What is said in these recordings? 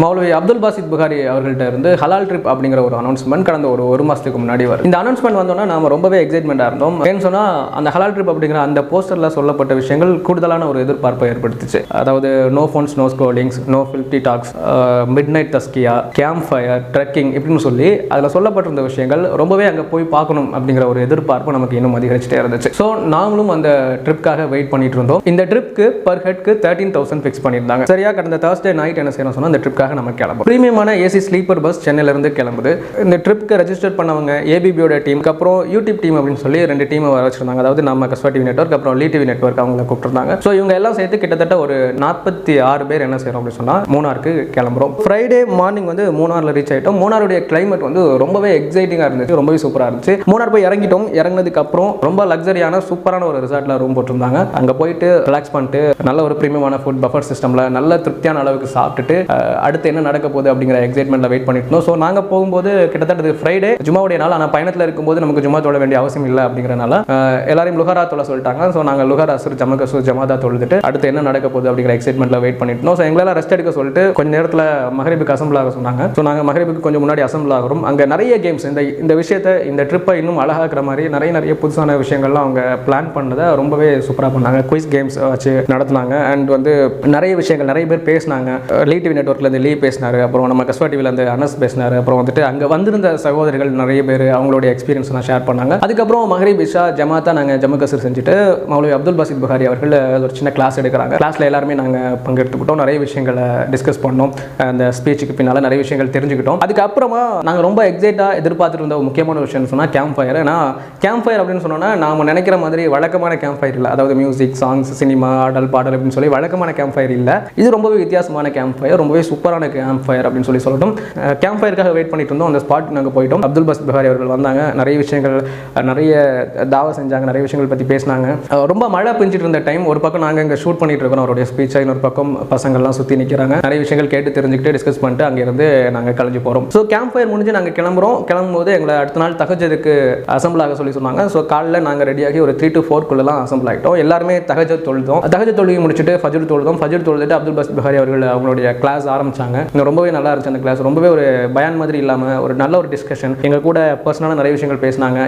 மௌலவி அப்துல் பாசித் புகாரி அவர்கள்ட்ட இருந்து ஹலால் ட்ரிப் அப்படிங்கிற ஒரு அனௌன்ஸ்மெண்ட் கடந்த ஒரு மாதத்துக்கு முன்னாடி வரும். இந்த அனௌன்ஸ்மெண்ட் வந்தோன்னா நாம ரொம்பவே எக்ஸைட்மெண்ட்டாக இருந்தோம். ஏன்னு சொன்னால் அந்த ஹலால் ட்ரிப் அப்படிங்கிற அந்த போஸ்டரில் சொல்லப்பட்ட விஷயங்கள் கூடுதலான ஒரு எதிர்பார்ப்பை ஏற்படுத்துச்சு. அதாவது no phones, no scrollings, no filthy talks, midnight தஸ்கியா, கேம்ப் ஃபயர், ட்ரெக்கிங் இப்படின்னு சொல்லி அதில் சொல்லப்பட்டிருந்த விஷயங்கள் ரொம்பவே அங்கே போய் பார்க்கணும் அப்படிங்கிற ஒரு எதிர்பார்ப்பு நமக்கு இன்னும் அதிகரிச்சுட்டே இருந்துச்சு. ஸோ நாமளும் அந்த ட்ரிப்காக வெயிட் பண்ணிட்டு இருந்தோம். இந்த ட்ரிப்க்கு பர் ஹெட்க்கு 13,000 ஃபிக்ஸ் பண்ணியிருந்தாங்க. சரியா கடந்த Thursday நைட் என்ன செய்யணும் சொன்னால் இந்த ட்ரிப்காக நம்ம கிளம்புறோம். பிரீமியமான ஏசி ஸ்லீப்பர் பஸ் சென்னையிலிருந்து கிளம்புது. இந்த ட்ரிப்க்கு ரெஜிஸ்டர் பண்ணவங்க ஏபிபியோட டீமுக்கு அப்புறம் யூடியூப் டீம் அப்படின்னு சொல்லி 2 டீம் வர வச்சிருந்தாங்க. அதாவது நம்ம கஸ்வா டிவி நெட்வொர்க் அப்புறம் லீ டிவி நெட்வொர்க் அவங்களை கூப்பிட்டுருந்தாங்க. ஸோ இவங்க எல்லாம் சேர்த்து கிட்டத்தட்ட ஒரு 46 பேர் என்ன செய்யறோம் அப்படின்னு சொன்னால் மூணாருக்கு கிளம்புறோம். ஃப்ரைடே மார்னிங் வந்து மூணாரில் ரீச் ஆகிட்டோம். மூணாருடைய கிளைமேட் வந்து ரொம்பவே எக்ஸைட்டிங்காக இருந்துச்சு, ரொம்பவே சூப்பராக இருந்துச்சு. மூணார் போய் இறங்கிட்டோம். இறங்கினதுக்கு அப்புறம் ரொம்ப லக்ஸரியான சூப்பரான ஒரு ரிசார்ட்டில் ரூம் போட்டிருந்தாங்க. அங்கே போயிட்டு ரிலாக்ஸ் பண்ணிட்டு நல்ல ஒரு பிரீமியமான ஃபுட் பஃபர் சிஸ்டமில் நல்ல திருப்தியான அளவுக்கு சாப்பிட்டுட்டு அடுத்து என்ன நடக்க போகுது அப்படிங்கிற எக்ஸைட்மெண்ட்ல வெயிட் பண்ணிட்டு இருந்தோம். ஸோ நாங்கள் போகும்போது கிட்டத்தட்ட ஃப்ரைடே ஜும்மாவுடைய நாள். ஆனால் பயணத்தில் இருக்கும்போது நமக்கு ஜும்மா தொழ வேண்டிய அவசியம் இல்லை அப்படிங்கிறனால எல்லாரையும் லுஹரா தொழ சொல்லிட்டாங்க. ஸோ நாங்கள் லுஹர் அசுர் ஜமகசூர் ஜமாதா தொழுதுட்டு அடுத்து என்ன நடக்க போகுது அப்படிங்கிற எக்ஸைட்மெண்ட்ல வெயிட் பண்ணிட்டு இருந்தோம். ஸோ எங்களெல்லாம் ரெஸ்ட் எடுக்க சொல்லிட்டு கொஞ்சம் நேரத்தில் மகரிபுக்கு அசம்பிள் ஆக சொன்னாங்க. ஸோ நாங்கள் மகரிபுக்கு கொஞ்சம் முன்னாடி அசம்பிள் ஆகிறோம். அங்கே நிறைய கேம்ஸ் இந்த விஷயத்தை இந்த ட்ரிப்பை இன்னும் அழகாக்குற மாதிரி நிறைய புதுசான விஷயங்கள்லாம் அவங்க பிளான் பண்ணதை ரொம்பவே சூப்பராக பண்ணாங்க. குயிஸ் கேம்ஸ் வச்சு நடத்தினாங்க. அண்ட் வந்து நிறைய விஷயங்கள் நிறைய பேர் பேசினாங்க. லீ டிவி நெட்வொர்க்ல இருந்து லீ பேசினாரு, அப்புறம் நம்ம கஸ்வா டிவியில் அந்த அனஸ் பேசினாரு, அப்புறம் வந்துட்டு அங்கே வந்திருந்த சகோதரிகள் நிறைய பேர் அவங்களுடைய எக்ஸ்பீரியன்ஸ்லாம் ஷேர் பண்ணாங்க. அதுக்கப்புறம் மஹரிப் இஷா ஜமாத்தா நாங்கள் ஜம்மு கசர் செஞ்சுட்டு மௌலவி அப்துல் பாசித் புகாரி அவர்கள் ஒரு சின்ன கிளாஸ் எடுக்கிறாங்க. கிளாஸில் எல்லாருமே நாங்கள் பங்கெடுத்துக்கிட்டோம். நிறைய விஷயங்களை டிஸ்கஸ் பண்ணோம். அந்த ஸ்பீச்சுக்கு பின்னால் நிறைய விஷயங்கள் தெரிஞ்சுக்கிட்டோம். அதுக்கப்புறமா நாங்கள் ரொம்ப எக்ஸைட்டாக எதிர்பார்த்துட்டு இருந்த முக்கியமான விஷயம் சொன்னால் கேம்ப் ஃபயர். ஏன்னா கேம்ப் ஃபயர் அப்படின்னு சொன்னோன்னா நாம் நினைக்கிற மாதிரி வழக்கமான கேம்ப் ஃபயர் இல்லை. அதாவது மியூசிக், சாங்ஸ், சினிமா, ஆடல், பாடல் அப்படின்னு சொல்லி வழக்கமான கேம்ப் ஃபயர் இல்லை. இது ரொம்பவே வித்தியாசமான கேம்ப் ஃபயர், ரொம்பவே சூப்பரான கேம்ப் ஃபயர் அப்படின்னு சொல்லட்டும். கேம்ப் ஃபயருக்காக வெயிட் பண்ணிட்டு இருந்தோம். அந்த ஸ்பாட் நாங்கள் போயிட்டோம். அப்துல் பாசித் புகாரி அவர்கள் வந்தாங்க. நிறைய விஷயங்கள் நிறைய தாவா செஞ்சாங்க. நிறைய விஷயங்கள் பற்றி பேசினாங்க. ரொம்ப மழை பெஞ்சிட்டு இருந்த டைம். ஒரு பக்கம் நாங்கள் இங்கே ஷூட் பண்ணிட்டு இருக்கோம் அவருடைய ஸ்பீச்சை, இன்னொரு பக்கம் பசங்கள்லாம் சுற்றி நிற்கிறாங்க. நிறைய விஷயங்கள் கேட்டு தெரிஞ்சுக்கிட்டு டிஸ்கஸ் பண்ணிட்டு அங்கேருந்து நாங்கள் கிளம்பி போகிறோம். ஸோ கேம்ப் ஃபயர் முடிஞ்சு நாங்கள் கிளம்பும்போது எங்களை அடுத்த நாள் தஹஜ்ஜுதுக்கு அசம்பிள் ஆக சொல்லி சொன்னாங்க. ஸோ காலைல நாங்கள் ரெடியாகி ஒரு 3 to 4 அசம்பிள் ஆகிட்டோம். எல்லாருமே தஹஜ்ஜுத் தொழுதோம். தஹஜ்ஜுத் தொழுகி முடிச்சுட்டு ஃபஜ்ர் தொழுதோம். ஃபஜ்ர் தொழுதுட்டு அப்துல் பாசித் புகாரி அவர்கள் அவங்களுடைய கிளாஸ் ஆரம்பிச்சாங்க. ரொம்பவே நல்லா இருந்துச்சு அந்த கிளாஸ். ரொம்பவே ஒரு பயான் மாதிரி இல்லாமல் ஒரு நல்ல ஒரு டிஸ்கஷன். எங்கள் கூட பர்சனலாக நிறைய விஷயங்கள் பேசினாங்க.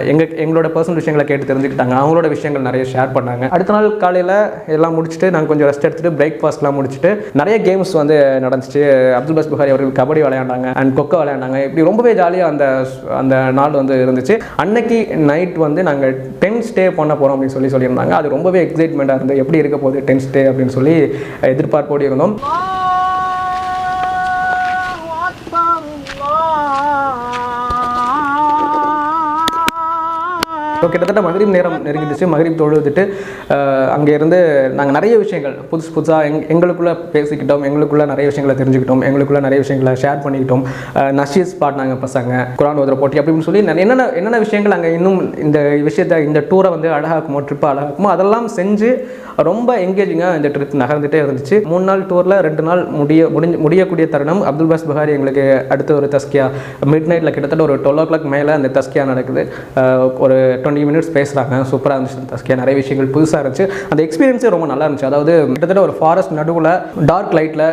எங்களோட பர்சனல் விஷயங்களை கேட்டு தெரிஞ்சுக்கிட்டாங்க. அவங்களோட விஷயங்கள் நிறைய ஷேர் பண்ணாங்க. அடுத்த நாள் காலையில் எல்லாம் முடிச்சுட்டு நாங்கள் கொஞ்சம் ரெஸ்ட் எடுத்துட்டு பிரேக்ஃபாஸ்ட்லாம் முடிச்சுட்டு நிறைய கேம்ஸ் வந்து நடந்துச்சு. அப்துல் பாசித் புகாரி அவர்கள் கபடி விளையாண்டாங்க அண்ட் கொக்கோ விளையாண்டாங்க. இப்படி ரொம்பவே ஜாலியாக அந்த நாள் வந்து இருந்துச்சு. அன்னைக்கு நைட் வந்து நாங்கள் 10 ஸ்டே பண்ண போகிறோம் அப்படின்னு சொல்லியிருந்தாங்க. அது ரொம்பவே எக்ஸைட்மெண்ட்டாக இருந்து எப்படி இருக்க போகுது 10 ஸ்டே அப்படின்னு சொல்லி எதிர்பார்ப்போடு இருந்தோம். ஸோ கிட்டத்தட்ட மகரிப் நேரம் நெருங்கிடுச்சு. மகரிப் தொழுதுட்டு அங்கேருந்து நாங்கள் நிறைய விஷயங்கள் புதுசாக எங்களுக்குள்ளே பேசிக்கிட்டோம். எங்களுக்குள்ளே நிறைய விஷயங்களை தெரிஞ்சுக்கிட்டோம். எங்களுக்குள்ளே நிறைய விஷயங்களை ஷேர் பண்ணிக்கிட்டோம். நஷீஸ் பாடினாங்க பசங்க, குரான் ஓதுற போட்டி அப்படின்னு சொல்லி என்னென்ன விஷயங்கள் அங்கே இன்னும் இந்த டூரை வந்து அழகாக்குமோ, ட்ரிப்பை அழகாக்குமோ அதெல்லாம் செஞ்சு ரொம்ப எங்கேஜிங்காக இந்த ட்ரிப் நகர்ந்துகிட்டே இருந்துச்சு. 3 நாள் டூரில் 2 நாள் முடியக்கூடிய தருணம். அப்துல் பாசித் புகாரி எங்களுக்கு அடுத்த ஒரு தஸ்கியா மிட் நைட்டில் கிட்டத்தட்ட ஒரு 12 o'clock மேலே அந்த தஸ்கியா நடக்குது. ஒரு 20 minutes பேசுகிறாங்க. சூப்பராக இருந்துச்சு தஸ்கியா. நிறைய விஷயங்கள் புதுசாக இருந்துச்சு. அந்த எக்ஸ்பீரியன்ஸே ரொம்ப நல்லா இருந்துச்சு. அதாவது கிட்டத்தட்ட ஒரு ஃபாரஸ்ட் நடுவில் டார்க் லைட்டில்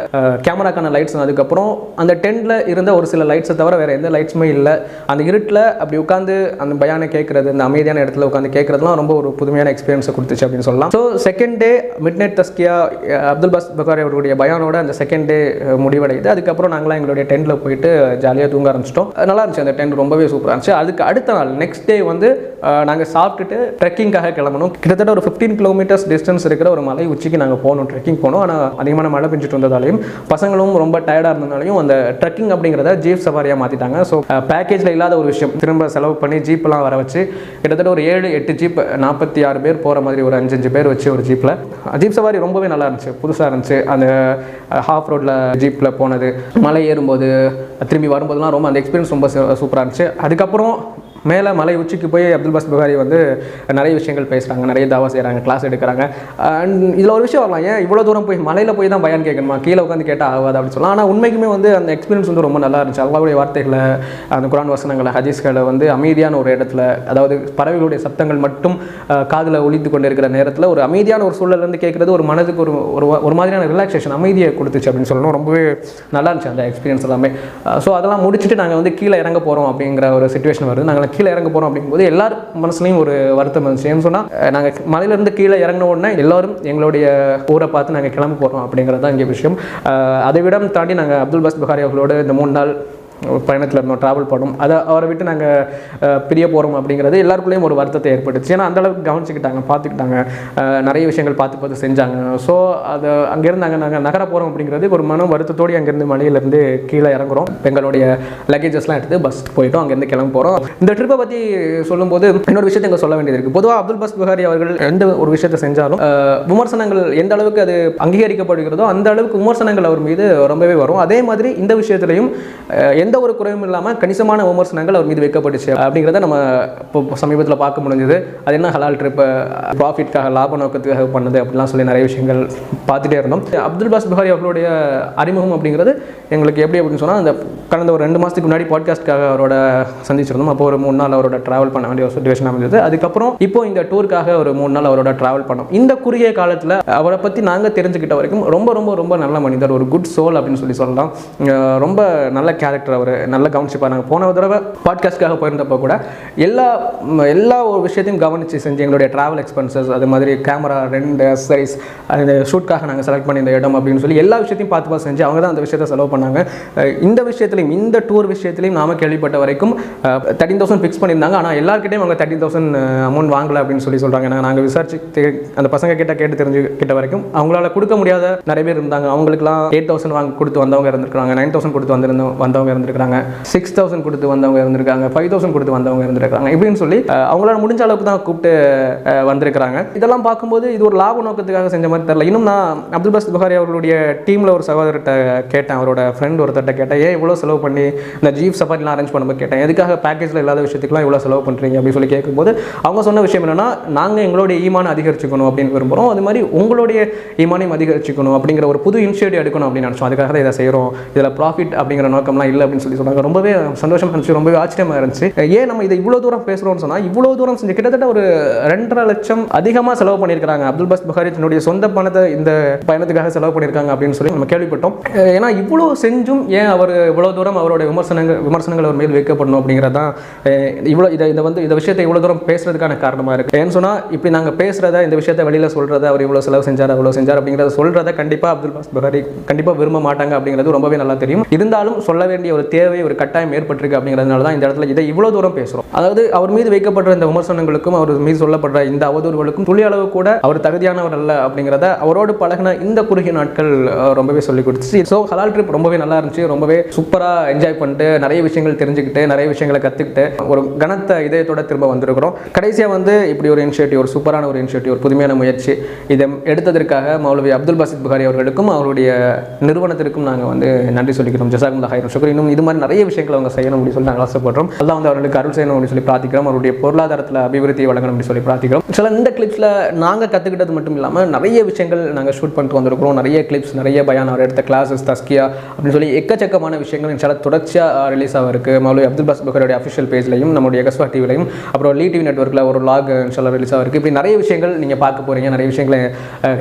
கேமராக்கான லைட்ஸ், அதுக்கப்புறம் அந்த டென்ட்டில் இருந்த ஒரு சில லைட்ஸை தவிர வேறு எந்த லைட்ஸுமே இல்லை. அந்த இருட்டில் அப்படி உட்காந்து அந்த பயானை கேட்குறது, அந்த அமைதியான இடத்துல உட்காந்து கேட்குறதுலாம் ரொம்ப ஒரு புதுமையான எக்ஸ்பீரியன்ஸை கொடுத்துச்சு அப்படின்னு சொல்லலாம். So second day midnight தஸ்கியா அப்துல் பாசித் புகாரி அவருடைய பயானோட அந்த செகண்ட் டே முடிவடையுது. அதுக்கப்புறம் நாங்களாம் எங்களுடைய டென்ட்டில் போயிட்டு ஜாலியாக தூங்க ஆரம்பிச்சிட்டோம். நல்லா இருந்துச்சு. அந்த டென்ட் ரொம்பவே சூப்பராக இருந்துச்சு. அதுக்கு அடுத்த நாள் நெக்ஸ்ட் டே வந்து நாங்கள் சாப்பிட்டுட்டு ட்ரெக்கிங்காக கிளம்பணும். கிட்டத்தட்ட ஒரு 15 kilometers டிஸ்டன்ஸ் இருக்கிற ஒரு மலை உச்சிக்கு நாங்கள் போகணும், ட்ரெக்கிங் போகணும். ஆனால் அதிகமான மழை பெஞ்சிட்டு வந்ததாலையும் பசங்களும் ரொம்ப டயர்டாக இருந்ததாலையும் அந்த ட்ரெக்கிங் அப்படிங்கிறத ஜீப் சவாரியாக மாற்றிட்டாங்க. ஸோ பேக்கேஜில் இல்லாத ஒரு விஷயம், திரும்ப செலவு பண்ணி ஜீப்லாம் வர வச்சு கிட்டத்தட்ட ஒரு 7-8 ஜீப் 46 பேர் போகிற மாதிரி ஒரு 5 பேர் வச்சு ஒரு ஜீப்பில் ஜீப் சவாரி ரொம்பவே நல்லா இருந்துச்சு, புதுசாக இருந்துச்சு. அந்த ஹாஃப் ரோட்டில் ஜீப்பில் போனது, மலை ஏறும்போது திரும்பி வரும்போதுலாம் ரொம்ப அந்த எக்ஸ்பீரியன்ஸ் ரொம்ப சூப்பராக இருந்துச்சு. அதுக்கப்புறம் மேலே மலை உச்சிக்கு போய் அப்துல் பாசித் புகாரி வந்து நிறைய விஷயங்கள் பேசுகிறாங்க, நிறைய தாவா செய்கிறாங்க, கிளாஸ் எடுக்கிறாங்க. அண்ட் இதில் ஒரு விஷயம் வரலாம், ஏன் இவ்வளோ தூரம் போய் மலையில் போய் தான் பயான் கேட்கணுமா, கீழே உட்காந்து கேட்டால் ஆகாது அப்படின்னு சொல்லலாம். ஆனால் உண்மைக்குமே வந்து அந்த எக்ஸ்பீரியன்ஸ் வந்து ரொம்ப நல்லா இருந்துச்சு. அல்லாஹ்வுடைய வார்த்தைகளை, அந்த குர்ஆன் வசனங்களை, ஹதீஸ்களை வந்து அமைதியான ஒரு இடத்துல, அதாவது பறவைகளுடைய சத்தங்கள் மட்டும் காதில் ஒலித்து கொண்டு இருக்கிற நேரத்தில் ஒரு அமைதியான ஒரு சூழலேருந்து கேட்குறது ஒரு மனதுக்கு ஒரு மாதிரியான ரிலாக்ஸேஷன், அமைதியை கொடுத்துச்சு அப்படின்னு சொல்லணும். ரொம்பவே நல்லா இருந்துச்சு அந்த எக்ஸ்பீரியன்ஸ் எல்லாமே. ஸோ அதெல்லாம் முடிச்சுட்டு நாங்கள் வந்து கீழே இறங்க போகிறோம் அப்படிங்கிற ஒரு சிச்சுவேஷன் வருது. நாங்கள் கீழே இறங்க போகிறோம் அப்படிங்கும்போது எல்லார் மனசுலையும் ஒரு வருத்தம் இருந்துச்சு. ஏன்னு சொன்னால் நாங்கள் மலையிலேருந்து கீழே இறங்கின உடனே எல்லாரும் எங்களுடைய ஊரை பார்த்து நாங்கள் கிளம்ப போகிறோம் அப்படிங்கிறது தான் இங்கே விஷயம். அதை விட தாண்டி நாங்கள் அப்துல் பாசித் புகாரி அவர்களோடு இந்த 3 நாள் பயணத்தில் இருந்தோம், ட்ராவல் பண்ணோம். அதை அவரை விட்டு நாங்கள் பிரிய போகிறோம் அப்படிங்கிறது எல்லாருக்குள்ளேயும் ஒரு வருத்தத்தை ஏற்பட்டுச்சு. ஏன்னா அந்தளவுக்கு கவனிச்சுக்கிட்டாங்க, பார்த்துக்கிட்டாங்க, நிறைய விஷயங்கள் பார்த்து செஞ்சாங்க. ஸோ அது அங்கேருந்து நாங்கள் நகர போகிறோம் அப்படிங்கிறது ஒரு மன வருத்தத்தோடு அங்கேருந்து மலையிலேருந்து கீழே இறங்குறோம். எங்களுடைய லக்கேஜஸ்லாம் எடுத்து பஸ் போயிட்டோம், அங்கேருந்து கிளம்ப போகிறோம். இந்த ட்ரிப்பை பற்றி சொல்லும்போது இன்னொரு விஷயத்தை இங்கே சொல்ல வேண்டியது இருக்குது. பொதுவாக அப்துல் பாசித் புகாரி அவர்கள் எந்த ஒரு விஷயத்தை செஞ்சாலும் விமர்சனங்கள் எந்த அளவுக்கு அது அங்கீகரிக்கப்படுகிறதோ அந்த அளவுக்கு விமர்சனங்கள் அவர் மீது ரொம்பவே வரும். அதே மாதிரி இந்த விஷயத்திலையும் எந்த ஒரு குறையும் இல்லாமல் கணிசமான விமர்சனங்கள் அவர் மீது வைக்கப்பட்டுச்சு அப்படிங்கிறத நம்ம இப்போ சமீபத்தில் பார்க்க முடிஞ்சது. அது என்ன ஹலால் ட்ரிப்பை ப்ராஃபிட்காக, லாப நோக்கத்துக்காக பண்ணது அப்படிலாம் சொல்லி நிறைய விஷயங்கள் பார்த்துட்டே இருந்தோம். அப்துல் பாசித் புகாரி அவர்களுடைய அறிமுகம் அப்படிங்கிறது எங்களுக்கு எப்படி அப்படின்னு சொன்னால், அந்த கடந்த ஒரு 2 மாதத்துக்கு முன்னாடி பாட்காஸ்ட்காக அவரோட சந்திச்சிருந்தோம். அப்போ ஒரு 3 நாள் அவரோட ட்ராவல் பண்ண வேண்டிய ஒரு சுச்சுவேஷன் அமைஞ்சது. அதுக்கப்புறம் இப்போ இந்த டூருக்காக ஒரு 3 நாள் அவரோட ட்ராவல் பண்ணோம். இந்த குறுகிய காலத்தில் அவரை பற்றி நாங்கள் தெரிஞ்சுக்கிட்ட வரைக்கும் ரொம்ப ரொம்ப ரொம்ப நல்ல மனிதர், ஒரு குட் சோல் அப்படின்னு சொல்லலாம். ரொம்ப நல்ல கேரக்டர், அவர் நல்லா கவனிச்சுப்பார். நாங்கள் போன தடவை பாட்காஸ்ட்காக போயிருந்தப்போ கூட எல்லா ஒரு விஷயத்தையும் கவனித்து செஞ்சு எங்களுடைய ட்ராவல் எக்ஸ்பென்சஸ், அது மாதிரி கேமரா, ரெண்டு அக்சசரிஸ், அந்த ஷூட்காக நாங்கள் செலக்ட் பண்ணி இந்த இடம் அப்படின்னு சொல்லி எல்லா விஷயத்தையும் பார்த்து செஞ்சு அவங்க தான் அந்த விஷயத்தை செலவு பண்ணாங்க. இந்த விஷயத்துலையும், இந்த டூர் விஷயத்துலையும் நாம கேள்விப்பட்ட வரைக்கும் 13,000 ஃபிக்ஸ் பண்ணியிருந்தாங்க. ஆனால் எல்லாருக்கிட்டையும் அவங்க 13,000 அமௌண்ட் வாங்கலை அப்படின்னு சொல்கிறாங்க. நாங்கள் விசாரிச்சு அந்த பசங்க கேட்டு தெரிஞ்சுக்கிட்ட வரைக்கும் அவங்களால கொடுக்க முடியாத நிறைய பேர் இருந்தாங்க. அவங்களுக்குலாம் 8,000 கொடுத்து வந்தவங்க இருந்திருக்காங்க, 9,000 கொடுத்து வந்தவங்க இருந்திருக்காங்க, 6,000 கொடுத்து வந்தவங்க இருந்திருக்காங்க, 5,000 கொடுத்து வந்தவங்க இருந்திருக்காங்க. இப்படின்னு சொல்லி அவங்களால முடிஞ்ச அளவுக்கு தான் கூப்பிட்டு வந்திருக்கிறாங்க. இதெல்லாம் பார்க்கும்போது இது ஒரு லாப நோக்கத்துக்காக செஞ்ச மாதிரி தெரியல. இன்னும் நான் அப்துல் பாசித் புகாரி அவர்களுடைய டீமில் ஒரு சகோதரர்கிட்ட கேட்டேன், அவரோட ஃப்ரெண்ட் ஒருத்தர்கிட்ட கேட்டேன், ஏன் இவ்வளோ செலவு பண்ணி இந்த ஜீப் சஃபாரிலாம் அரேஞ்ச் பண்ணும்போது கேட்டேன், எதுக்காக பேக்கேஜில் இல்லாத விஷயத்துக்குலாம் இவ்வளோ செலவு பண்ணுறீங்க அப்படின்னு சொல்லி கேட்கும்போது அவங்க சொன்ன விஷயம் என்னன்னா, நாங்கள் எங்களுடைய ஈமானை அதிகரிச்சுக்கணும் அப்படின்னு விரும்புகிறோம், அது மாதிரி உங்களுடைய ஈமானையும் அதிகரிச்சுக்கணும் அப்படிங்கிற ஒரு புது இனிஷியேட்டிவ் எடுக்கணும் அப்படின்னு நினச்சோம். அதுக்காக தான் இதை செய்கிறோம், இதில் ப்ராஃபிட் அப்படிங்கிற நோக்கம்லாம் இல்லை அப்படின்னு சொல்லி சொன்னாங்க. ரொம்பவே சந்தோஷமாக இருந்துச்சு, ரொம்பவே ஆச்சரியமாக இருந்துச்சு. ஏன் நம்ம இதை இவ்வளோ தூரம் பேசுகிறோம்னு சொன்னால், இவ்வளோ தூரம் செஞ்சு கிட்டத்தட்ட ஒரு 2.5 லட்சம் அதிகமாக செலவு பண்ணியிருக்காங்க. அப்துல் பாசித் புகாரி தன்னுடைய சொந்த பணத்தை இந்த பயணத்துக்காக செலவு பண்ணியிருக்காங்க அப்படின்னு சொல்லி நம்ம கேள்விப்பட்டோம். ஏன்னா இவ்வளோ செஞ்சும் ஏன் அவர் இவ்வளோ தூரம் அவருடைய விமர்சனங்கள் அவர் மேல் வைக்கப்படணும் அப்படிங்கிறதான் இவ்வளோ இந்த விஷயத்தை இவ்வளோ தூரம் பேசுறதுக்கான காரணமாக இருக்குது. ஏன்னு சொன்னால், இப்படி நாங்கள் பேசுகிறத, இந்த விஷயத்தை வெளியில் சொல்கிறத, அவர் இவ்வளோ செலவு செஞ்சார் அவ்வளோ செஞ்சார் அப்படிங்கிறத சொல்கிறத கண்டிப்பாக அப்துல் பாசித் புகாரி கண்டிப்பாக விரும்ப மாட்டாங்க அப்படிங்கிறது ரொம்பவே நல்லா தெரியும். இருந்தாலும் சொல்ல வேண்டிய ஒரு தேவை, ஒரு கட்டாயம் ஏற்பட்டிருக்கு அப்படிங்கிறதுனால தான் இந்த இடத்துல இதை இவ்வளோ தூரம் பேசுகிறோம். அதாவது அவர் மீது வைக்கப்படுற இந்த விமர்சனங்களுக்கும் அவர் மீது சொல்லப்படுற இந்த அவதூறுகளுக்கும் துளி அளவு கூட அவர் தகுதியானவர் அல்ல அப்படிங்கிறத அவரோடு பழகின இந்த குறுகிய நாட்கள் ரொம்பவே சொல்லி கொடுத்துச்சு. ஸோ ஹலால் ட்ரிப் ரொம்பவே நல்லா இருந்துச்சு, ரொம்பவே சூப்பராக என்ஜாய் பண்ணிட்டு நிறைய விஷயங்கள் தெரிஞ்சுக்கிட்டு நிறைய விஷயங்களை கற்றுக்கிட்டு ஒரு கனத்த இதயத்தோட திரும்ப வந்திருக்கிறோம். கடைசியாக இப்படி ஒரு இனிஷியேட்டிவ், ஒரு சூப்பரான ஒரு இனிஷியேட்டிவ், ஒரு புதுமையான முயற்சி இதை எடுத்ததற்காக மௌலவி அப்துல் பாசித் புகாரி அவர்களுக்கும் அவருடைய நிறுவனத்திற்கும் நாங்கள் நன்றி சொல்லிக்கிறோம். ஜஸாக்குமுல்லாஹ் ஹைரன் ஷுக்ர். இன்னும் இது மாதிரி நிறைய விஷயங்களை அவங்க செய்யணும் அப்படின்னு சொல்லி நாங்கள் ஆசைப்படுறோம். அல்லாஹ் அவர்களுக்கு அருள் செய்யணும் அப்படின்னு சொல்லி பிரார்த்திக்கிறோம். அவருடைய பொருளாதாரத்தில் அபிவிருத்தியை வழங்கணும் அப்படின்னு சொல்லி பிரார்த்திக்கிறோம். சில இந்த கிளிப்ஸில் நாங்கள் கற்றுக்கிட்டது மட்டும் இல்லாமல் நிறைய விஷயங்கள் நாங்கள் ஷூட் பண்ணிட்டு வந்திருக்கிறோம். நிறைய கிளிப்ஸ், நிறைய பயான், அவர் எடுத்த கிளாஸஸ், தஸ்கியா அப்படின்னு சொல்லி எக்கச்சக்கமான விஷயங்கள் இன்ஷால்லா தொடர்ச்சியாக ரிலீஸ் ஆகிருக்கு. மௌலவி அப்துல் பாசித் புகாரியோட அஃபிஷியல் பேஜ்லையும் நம்மளுடைய எகஸ்வா டிவிலையும் அப்புறம் லீ டிவி நெட்வொர்க்கில் ஒரு லாக் இன்ஷால்லா ரிலீஸ் ஆகிருக்கு. இப்படி நிறைய விஷயங்கள் நீங்கள் பார்க்க போகிறீங்க, நிறைய விஷயங்களை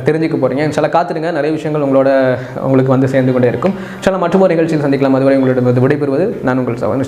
தெரிஞ்சுக்க போகிறீங்க. இன்ஷால்லா காத்துடுங்க, நிறைய விஷயங்கள் உங்களுக்கு சேர்ந்து கொண்டே இருக்கும். இன்ஷால்லா மற்றொரு நிகழ்ச்சியில் சந்திக்கலாம். அதுவரை உங்களிடம் விடைபெறுவது நான் உங்கள் சவன்.